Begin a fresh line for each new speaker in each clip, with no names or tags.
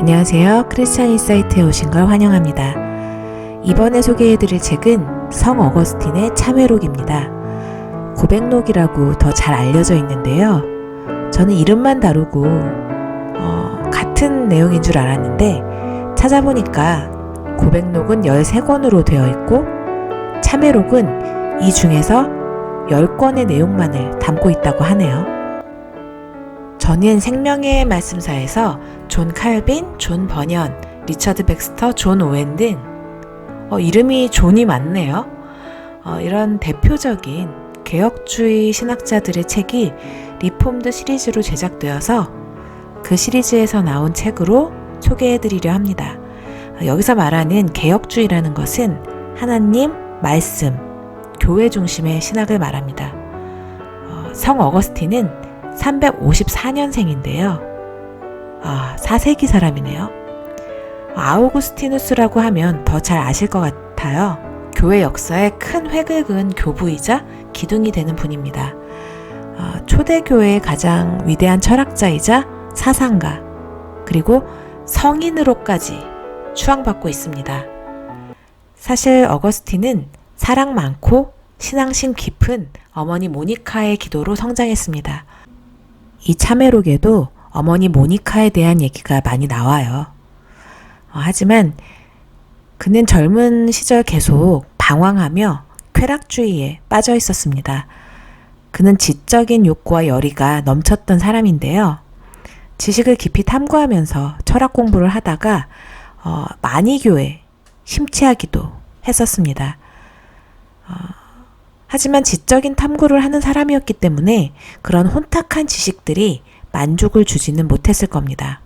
안녕하세요. 크리스찬 인사이트에 오신 걸 환영합니다. 이번에 소개해드릴 책은 성 어거스틴의 참회록입니다. 고백록이라고 더 잘 알려져 있는데요. 저는 이름만 다르고 같은 내용인 줄 알았는데 찾아보니까 고백록은 13권으로 되어 있고 참회록은 이 중에서 10권의 내용만을 담고 있다고 하네요. 저는 생명의 말씀사에서 존 칼빈, 존 버년, 리처드 백스터, 존 오웬 등 이름이 존이 많네요. 이런 대표적인 개혁주의 신학자들의 책이 리폼드 시리즈로 제작되어서 그 시리즈에서 나온 책으로 소개해드리려 합니다. 여기서 말하는 개혁주의라는 것은 하나님, 말씀, 교회 중심의 신학을 말합니다. 성 어거스틴은 354년생인데요. 4세기 사람이네요. 아우구스티누스라고 하면 더 잘 아실 것 같아요. 교회 역사에 큰 획을 그은 교부이자 기둥이 되는 분입니다. 초대교회의 가장 위대한 철학자이자 사상가, 그리고 성인으로까지 추앙받고 있습니다. 사실 어거스틴은 사랑 많고 신앙심 깊은 어머니 모니카의 기도로 성장했습니다. 이 참회록에도 어머니 모니카에 대한 얘기가 많이 나와요. 하지만 그는 젊은 시절 계속 방황하며 쾌락주의에 빠져 있었습니다. 그는 지적인 욕구와 열의가 넘쳤던 사람인데요. 지식을 깊이 탐구하면서 철학 공부를 하다가 만이교에 심취하기도 했었습니다. 하지만 지적인 탐구를 하는 사람이었기 때문에 그런 혼탁한 지식들이 만족을 주지는 못했을 겁니다.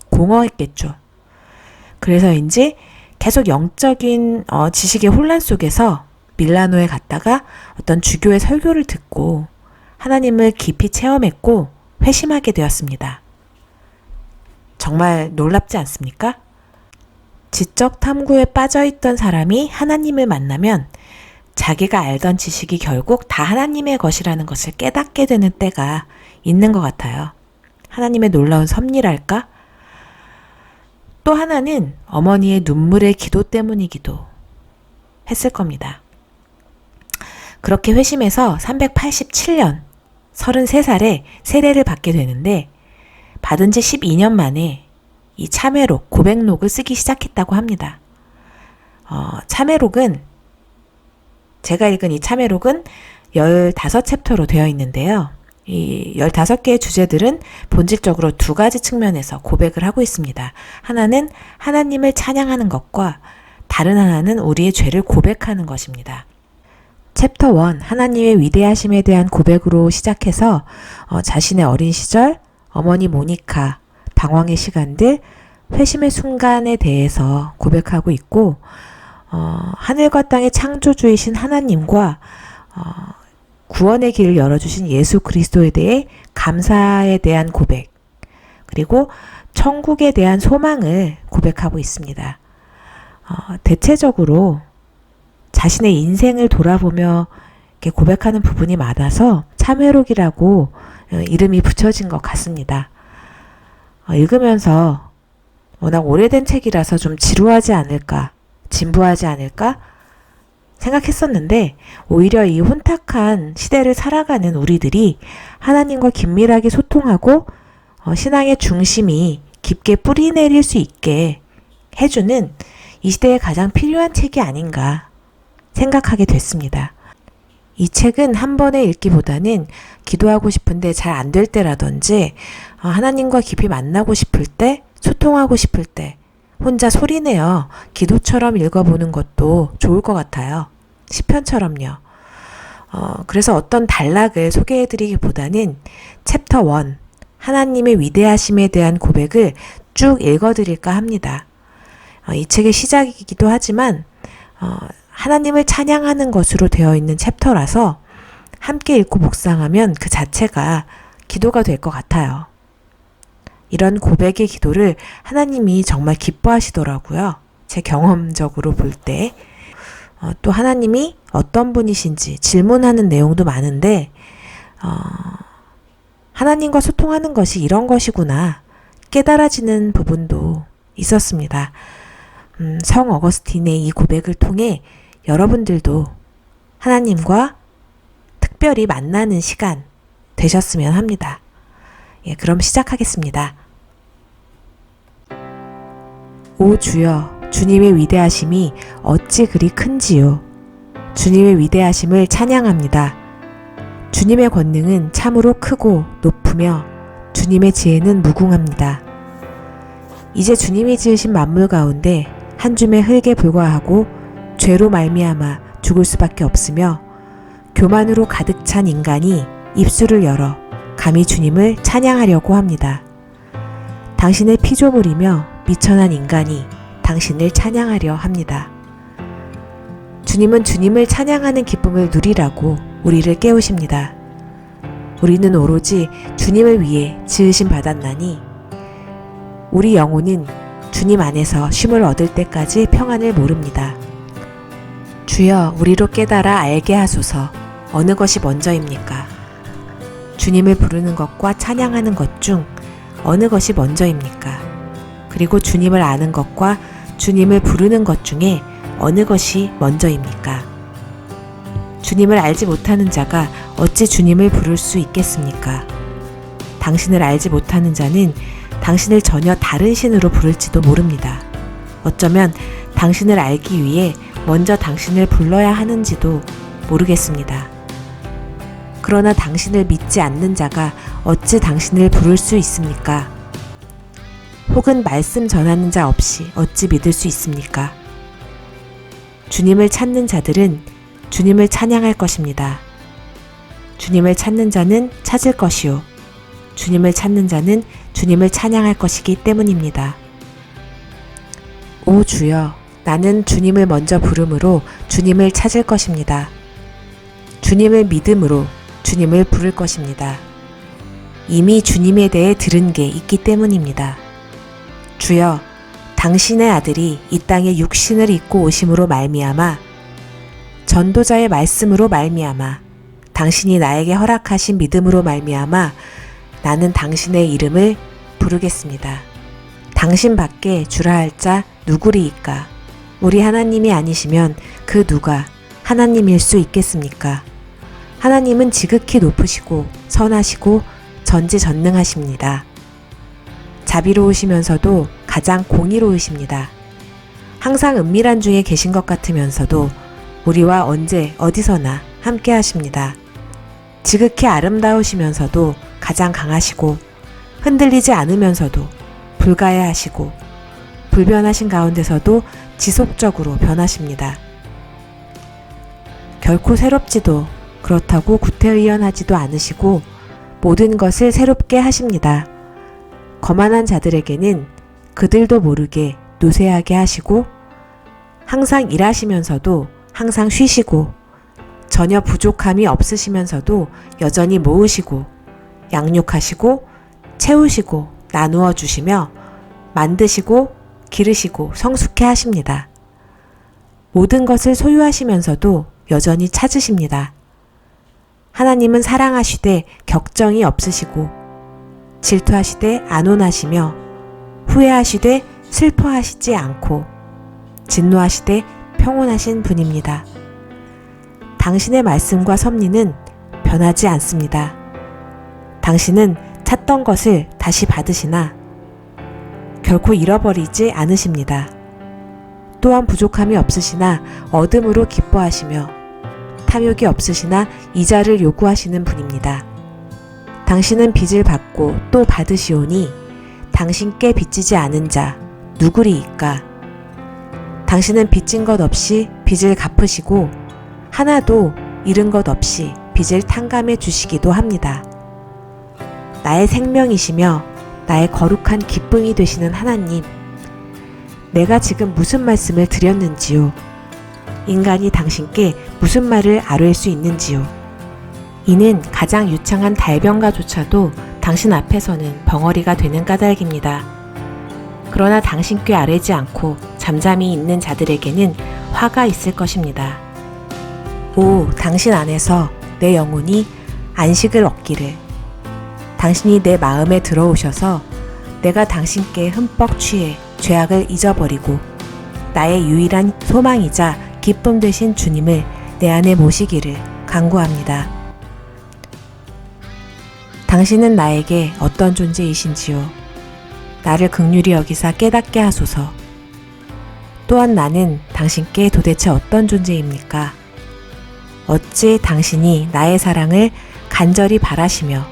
공허했겠죠. 그래서인지 계속 영적인 지식의 혼란 속에서 밀라노에 갔다가 어떤 주교의 설교를 듣고 하나님을 깊이 체험했고 회심하게 되었습니다. 정말 놀랍지 않습니까? 지적 탐구에 빠져있던 사람이 하나님을 만나면 자기가 알던 지식이 결국 다 하나님의 것이라는 것을 깨닫게 되는 때가 있는 것 같아요. 하나님의 놀라운 섭리랄까? 또 하나는 어머니의 눈물의 기도 때문이기도 했을 겁니다. 그렇게 회심해서 387년 33살에 세례를 받게 되는데 받은 지 12년 만에 이 참회록, 고백록을 쓰기 시작했다고 합니다. 참회록은 제가 읽은 이 참회록은 15챕터로 되어 있는데요. 이 15개의 주제들은 본질적으로 두 가지 측면에서 고백을 하고 있습니다. 하나는 하나님을 찬양하는 것과 다른 하나는 우리의 죄를 고백하는 것입니다. 챕터 1, 하나님의 위대하심에 대한 고백으로 시작해서 자신의 어린 시절, 어머니 모니카, 방황의 시간들, 회심의 순간에 대해서 고백하고 있고 하늘과 땅의 창조주이신 하나님과 구원의 길을 열어주신 예수 그리스도에 대해 감사에 대한 고백, 그리고 천국에 대한 소망을 고백하고 있습니다. 대체적으로 자신의 인생을 돌아보며 이렇게 고백하는 부분이 많아서 참회록이라고 이름이 붙여진 것 같습니다. 읽으면서 워낙 오래된 책이라서 좀 지루하지 않을까, 진부하지 않을까 생각했었는데 오히려 이 혼탁한 시대를 살아가는 우리들이 하나님과 긴밀하게 소통하고 신앙의 중심이 깊게 뿌리내릴 수 있게 해주는 이 시대에 가장 필요한 책이 아닌가 생각하게 됐습니다. 이 책은 한 번에 읽기보다는 기도하고 싶은데 잘 안 될 때라든지 하나님과 깊이 만나고 싶을 때, 소통하고 싶을 때 혼자 소리내어 기도처럼 읽어보는 것도 좋을 것 같아요. 시편처럼요. 그래서 어떤 단락을 소개해드리기보다는 챕터 1, 하나님의 위대하심에 대한 고백을 쭉 읽어드릴까 합니다. 이 책의 시작이기도 하지만 하나님을 찬양하는 것으로 되어 있는 챕터라서 함께 읽고 묵상하면 그 자체가 기도가 될 것 같아요. 이런 고백의 기도를 하나님이 정말 기뻐하시더라고요. 제 경험적으로 볼 때. 또 하나님이 어떤 분이신지 질문하는 내용도 많은데 하나님과 소통하는 것이 이런 것이구나 깨달아지는 부분도 있었습니다. 성 어거스틴의 이 고백을 통해 여러분들도 하나님과 특별히 만나는 시간 되셨으면 합니다. 예, 그럼 시작하겠습니다. 오 주여, 주님의 위대하심이 어찌 그리 큰지요. 주님의 위대하심을 찬양합니다. 주님의 권능은 참으로 크고 높으며 주님의 지혜는 무궁합니다. 이제 주님이 지으신 만물 가운데 한 줌의 흙에 불과하고 죄로 말미암아 죽을 수밖에 없으며 교만으로 가득 찬 인간이 입술을 열어 감히 주님을 찬양하려고 합니다. 당신의 피조물이며 미천한 인간이 당신을 찬양하려 합니다. 주님은 주님을 찬양하는 기쁨을 누리라고 우리를 깨우십니다. 우리는 오로지 주님을 위해 지으심 받았나니 우리 영혼은 주님 안에서 쉼을 얻을 때까지 평안을 모릅니다. 주여, 우리로 깨달아 알게 하소서. 어느 것이 먼저입니까? 주님을 부르는 것과 찬양하는 것 중 어느 것이 먼저입니까? 그리고 주님을 아는 것과 주님을 부르는 것 중에 어느 것이 먼저입니까? 주님을 알지 못하는 자가 어찌 주님을 부를 수 있겠습니까? 당신을 알지 못하는 자는 당신을 전혀 다른 신으로 부를지도 모릅니다. 어쩌면 당신을 알기 위해 먼저 당신을 불러야 하는지도 모르겠습니다. 그러나 당신을 믿지 않는 자가 어찌 당신을 부를 수 있습니까? 혹은 말씀 전하는 자 없이 어찌 믿을 수 있습니까? 주님을 찾는 자들은 주님을 찬양할 것입니다. 주님을 찾는 자는 찾을 것이요. 주님을 찾는 자는 주님을 찬양할 것이기 때문입니다. 오 주여, 나는 주님을 먼저 부름으로 주님을 찾을 것입니다. 주님을 믿음으로 주님을 부를 것입니다. 이미 주님에 대해 들은 게 있기 때문입니다. 주여, 당신의 아들이 이 땅에 육신을 입고 오심으로 말미암아 전도자의 말씀으로 말미암아 당신이 나에게 허락하신 믿음으로 말미암아 나는 당신의 이름을 부르겠습니다. 당신 밖에 주라 할 자 누구리이까? 우리 하나님이 아니시면 그 누가 하나님일 수 있겠습니까? 하나님은 지극히 높으시고 선하시고 전지전능하십니다. 자비로우시면서도 가장 공의로우십니다. 항상 은밀한 중에 계신 것 같으면서도 우리와 언제 어디서나 함께 하십니다. 지극히 아름다우시면서도 가장 강하시고 흔들리지 않으면서도 불가해하시고 불변하신 가운데서도 지속적으로 변하십니다. 결코 새롭지도 그렇다고 구태의연하지도 않으시고 모든 것을 새롭게 하십니다. 거만한 자들에게는 그들도 모르게 노쇠하게 하시고 항상 일하시면서도 항상 쉬시고 전혀 부족함이 없으시면서도 여전히 모으시고 양육하시고 채우시고 나누어 주시며 만드시고 기르시고 성숙해 하십니다. 모든 것을 소유하시면서도 여전히 찾으십니다. 하나님은 사랑하시되 격정이 없으시고 질투하시되 안온하시며 후회하시되 슬퍼하시지 않고 진노하시되 평온하신 분입니다. 당신의 말씀과 섭리는 변하지 않습니다. 당신은 찾던 것을 다시 받으시나 결코 잃어버리지 않으십니다. 또한 부족함이 없으시나 얻음으로 기뻐하시며 탐욕이 없으시나 이자를 요구하시는 분입니다. 당신은 빚을 받고 또 받으시오니 당신께 빚지지 않은 자 누구리이까? 당신은 빚진 것 없이 빚을 갚으시고 하나도 잃은 것 없이 빚을 탕감해 주시기도 합니다. 나의 생명이시며 나의 거룩한 기쁨이 되시는 하나님, 내가 지금 무슨 말씀을 드렸는지요? 인간이 당신께 무슨 말을 아뢰을 수 있는지요? 이는 가장 유창한 달병가조차도 당신 앞에서는 벙어리가 되는 까닭입니다. 그러나 당신 께 아뢰지 않고 잠잠히 있는 자들에게는 화가 있을 것입니다. 오, 당신 안에서 내 영혼이 안식을 얻기를. 당신이 내 마음에 들어오셔서 내가 당신께 흠뻑 취해 죄악을 잊어버리고 나의 유일한 소망이자 기쁨 되신 주님을 내 안에 모시기를 간구합니다. 당신은 나에게 어떤 존재이신지요? 나를 긍휼히 여기사 깨닫게 하소서. 또한 나는 당신께 도대체 어떤 존재입니까? 어찌 당신이 나의 사랑을 간절히 바라시며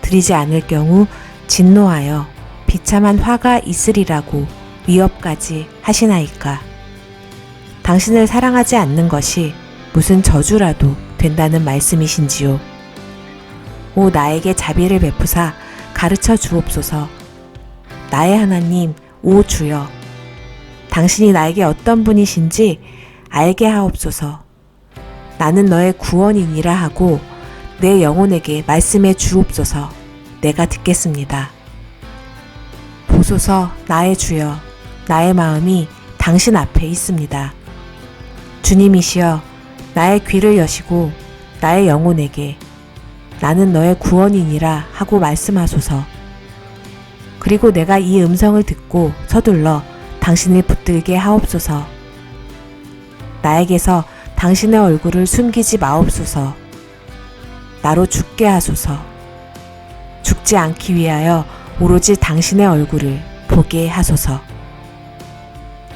드리지 않을 경우 진노하여 비참한 화가 있으리라고 위협까지 하시나이까? 당신을 사랑하지 않는 것이 무슨 저주라도 된다는 말씀이신지요? 오 나에게 자비를 베푸사 가르쳐 주옵소서. 나의 하나님, 오 주여, 당신이 나에게 어떤 분이신지 알게 하옵소서. 나는 너의 구원이니라 하고 내 영혼에게 말씀해 주옵소서. 내가 듣겠습니다. 보소서 나의 주여, 나의 마음이 당신 앞에 있습니다. 주님이시여, 나의 귀를 여시고 나의 영혼에게 나는 너의 구원이니라 하고 말씀하소서. 그리고 내가 이 음성을 듣고 서둘러 당신을 붙들게 하옵소서. 나에게서 당신의 얼굴을 숨기지 마옵소서. 나로 죽게 하소서. 죽지 않기 위하여 오로지 당신의 얼굴을 보게 하소서.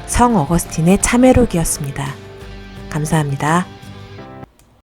성 어거스틴의 참회록이었습니다. 감사합니다.